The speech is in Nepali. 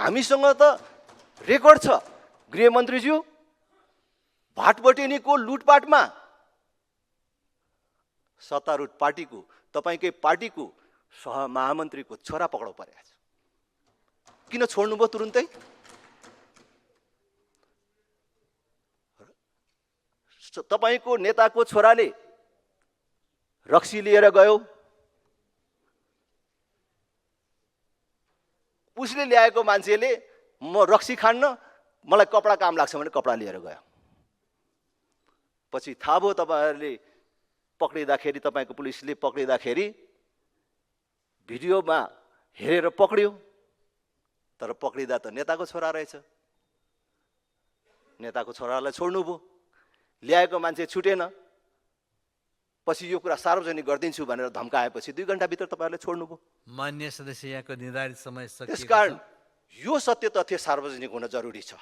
हामीसँग त रेकर्ड छ गृहमन्त्रीज्यू, भाटबटेनीको लुटपाटमा सत्तारूढ पार्टीको, तपाईकै पार्टीको सहमहामन्त्रीको छोरा पक्राउ परेको छ। किन छोड्नुभयो तुरुन्तै? तपाईको नेताको छोराले रक्सी लिएर गयो, उसले ल्याएको मान्छेले म रक्सी खान्न, मलाई कपडा काम लाग्छ भने कपडा लिएर गयो। पछि थाहा भयो तपाईहरुले पक्रिँदाखेरि, तपाईको पुलिसले पक्रिँदाखेरि भिडियोमा हेरेर पक्रियो, तर पक्रिँदा त नेताको छोरा रहेछ। नेताको छोरालाई छोड्नुभयो, ल्याएको मान्छे छुटेन, पछि यो कुरा सार्वजनिक गरिदिन्छु भनेर धम्काएपछि 2 घण्टाभित्र तपाईहरुले छोड्नुभयो। मान्य सदस्य, यहाँको निर्धारित समय सकिएको छ। त्यसकारण यो सत्य तथ्य सार्वजनिक हुन जरुरी छ।